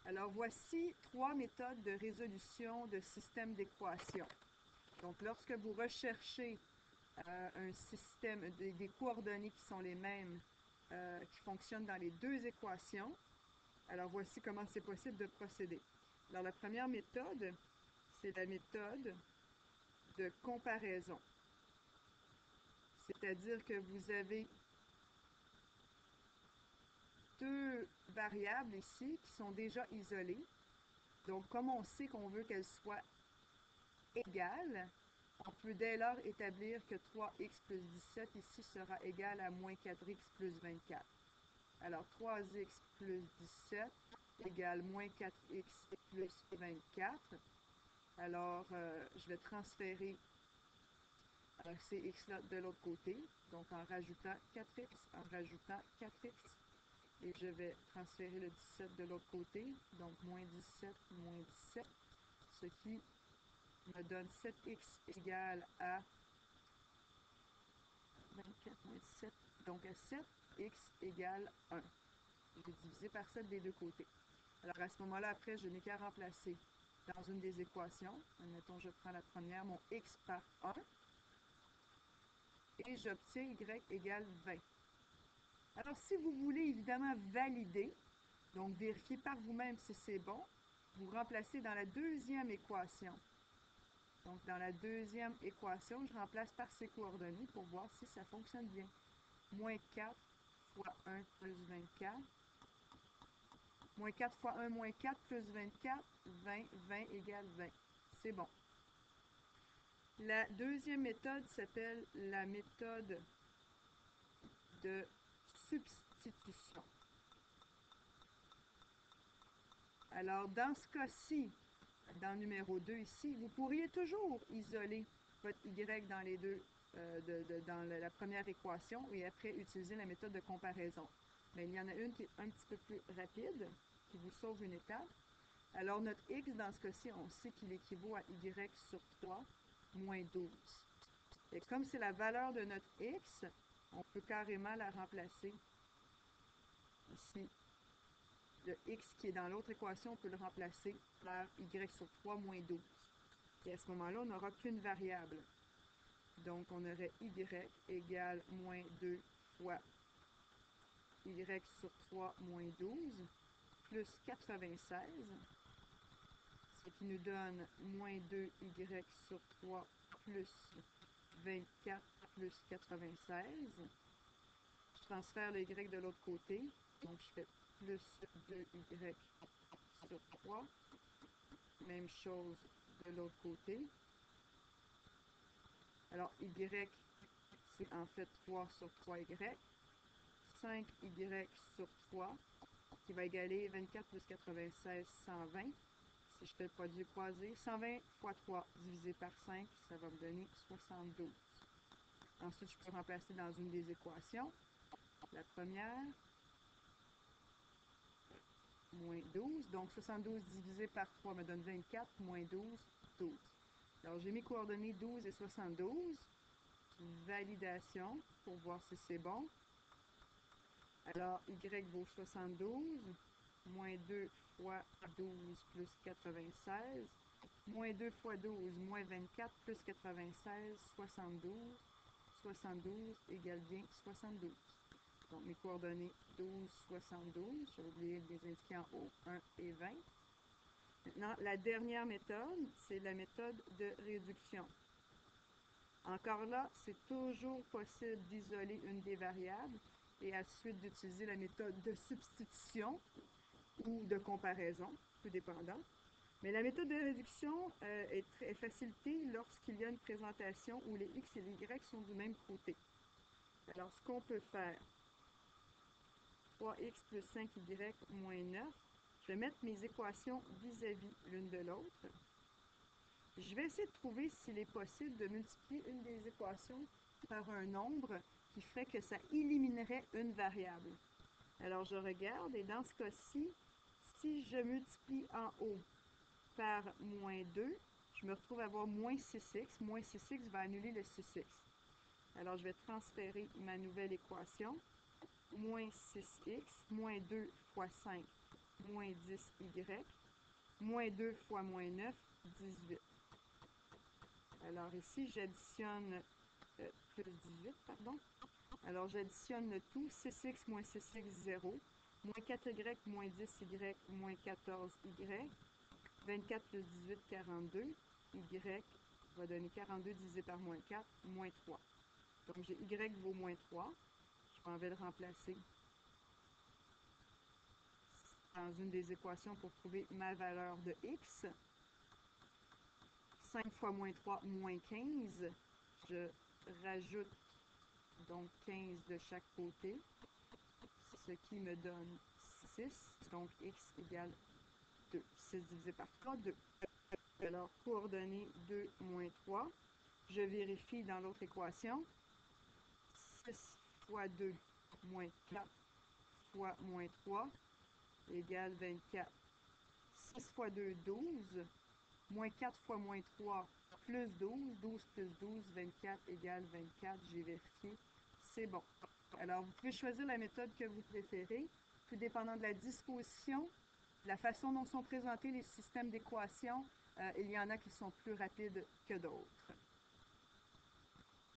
Alors, voici 3 méthodes de résolution de systèmes d'équations. Donc, lorsque vous recherchez un système, des coordonnées qui sont les mêmes, qui fonctionnent dans les deux équations, alors voici comment c'est possible de procéder. Alors, la première méthode, c'est la méthode de comparaison. C'est-à-dire que vous avez deux variables ici qui sont déjà isolées. Donc, comme on sait qu'on veut qu'elles soient égales, on peut dès lors établir que 3x plus 17 ici sera égal à moins 4x plus 24. Alors, 3x plus 17 égale moins 4x plus 24. Alors, je vais transférer ces x-là de l'autre côté, donc en rajoutant 4x, en rajoutant 4x. Et je vais transférer le 17 de l'autre côté, donc moins 17, ce qui me donne 7x égale à 24 moins 17, donc à 7x égale 1. J'ai divisé par 7 des deux côtés. Alors à ce moment-là, après, je n'ai qu'à remplacer dans une des équations. Admettons, je prends la première, mon x par 1, et j'obtiens y égale 20. Alors, si vous voulez évidemment valider, donc vérifier par vous-même si c'est bon, vous remplacez dans la deuxième équation. Donc, dans la deuxième équation, je remplace par ces coordonnées pour voir si ça fonctionne bien. Moins 4 fois 1 plus 24. Moins 4 fois 1 moins 4 plus 24, 20, 20 égale 20. C'est bon. La deuxième méthode s'appelle la méthode de substitution. Alors, dans ce cas-ci, dans le numéro 2 ici, vous pourriez toujours isoler votre y dans les deux, dans la première équation et après utiliser la méthode de comparaison. Mais il y en a une qui est un petit peu plus rapide, qui vous sauve une étape. Alors, notre x, dans ce cas-ci, on sait qu'il équivaut à y sur 3 moins 12. Et comme c'est la valeur de notre x, on peut carrément la remplacer ici. Le x qui est dans l'autre équation, on peut le remplacer par y sur 3 moins 12. Et à ce moment-là, on n'aura qu'une variable. Donc, on aurait y égale moins 2 fois y sur 3 moins 12 plus 96, ce qui nous donne moins 2y sur 3 plus 24 plus 96. Je transfère le y de l'autre côté, donc je fais plus 2y sur 3. Même chose de l'autre côté. Alors, y, c'est en fait 3 sur 3y. 5y sur 3, qui va égaler 24 plus 96, 120. Si je fais le produit croisé, 120 fois 3 divisé par 5, ça va me donner 72. Ensuite, je peux remplacer dans une des équations. La première, moins 12. Donc, 72 divisé par 3 me donne 24, moins 12, 12. Alors, j'ai mes coordonnées 12 et 72. Validation pour voir si c'est bon. Alors, y vaut 72, moins 2 fois 12 plus 96, moins 2 fois 12, moins 24 plus 96, 72. 72 égale bien 72. Donc, mes coordonnées 12, 72. J'ai oublié de les indiquer en haut, 1 et 20. Maintenant, la dernière méthode, c'est la méthode de réduction. Encore là, c'est toujours possible d'isoler une des variables et ensuite d'utiliser la méthode de substitution ou de comparaison, tout dépendant. Mais la méthode de réduction est très facilitée lorsqu'il y a une présentation où les x et les y sont du même côté. Alors, ce qu'on peut faire, 3x plus 5y moins 9, je vais mettre mes équations vis-à-vis l'une de l'autre. Je vais essayer de trouver s'il est possible de multiplier une des équations par un nombre qui ferait que ça éliminerait une variable. Alors, je regarde et dans ce cas-ci, si je multiplie en haut par moins 2, je me retrouve à avoir moins 6x. Moins 6x va annuler le 6x. Alors, je vais transférer ma nouvelle équation. Moins 6x, moins 2 fois 5, moins 10y, moins 2 fois moins 9, 18. Alors ici, j'additionne plus 18, pardon. Alors, j'additionne le tout. 6x moins 6x, 0. Moins 4y moins 10y moins 14y. 24 plus 18, 42. Y va donner 42 divisé par moins 4, moins 3. Donc, j'ai y vaut moins 3. Je m'en vais le remplacer dans une des équations pour trouver ma valeur de x. 5 fois moins 3, moins 15. Je rajoute donc 15 de chaque côté, ce qui me donne 6. Donc, x égale 2. 6 divisé par 3, 2. Alors, coordonnées 2 moins 3. Je vérifie dans l'autre équation. 6 fois 2 moins 4 fois moins 3 égale 24. 6 fois 2, 12. Moins 4 fois moins 3 plus 12. 12 plus 12, 24 égale 24. J'ai vérifié. C'est bon. Alors, vous pouvez choisir la méthode que vous préférez, tout dépendant de la disposition, de la façon dont sont présentés les systèmes d'équations. Il y en a qui sont plus rapides que d'autres.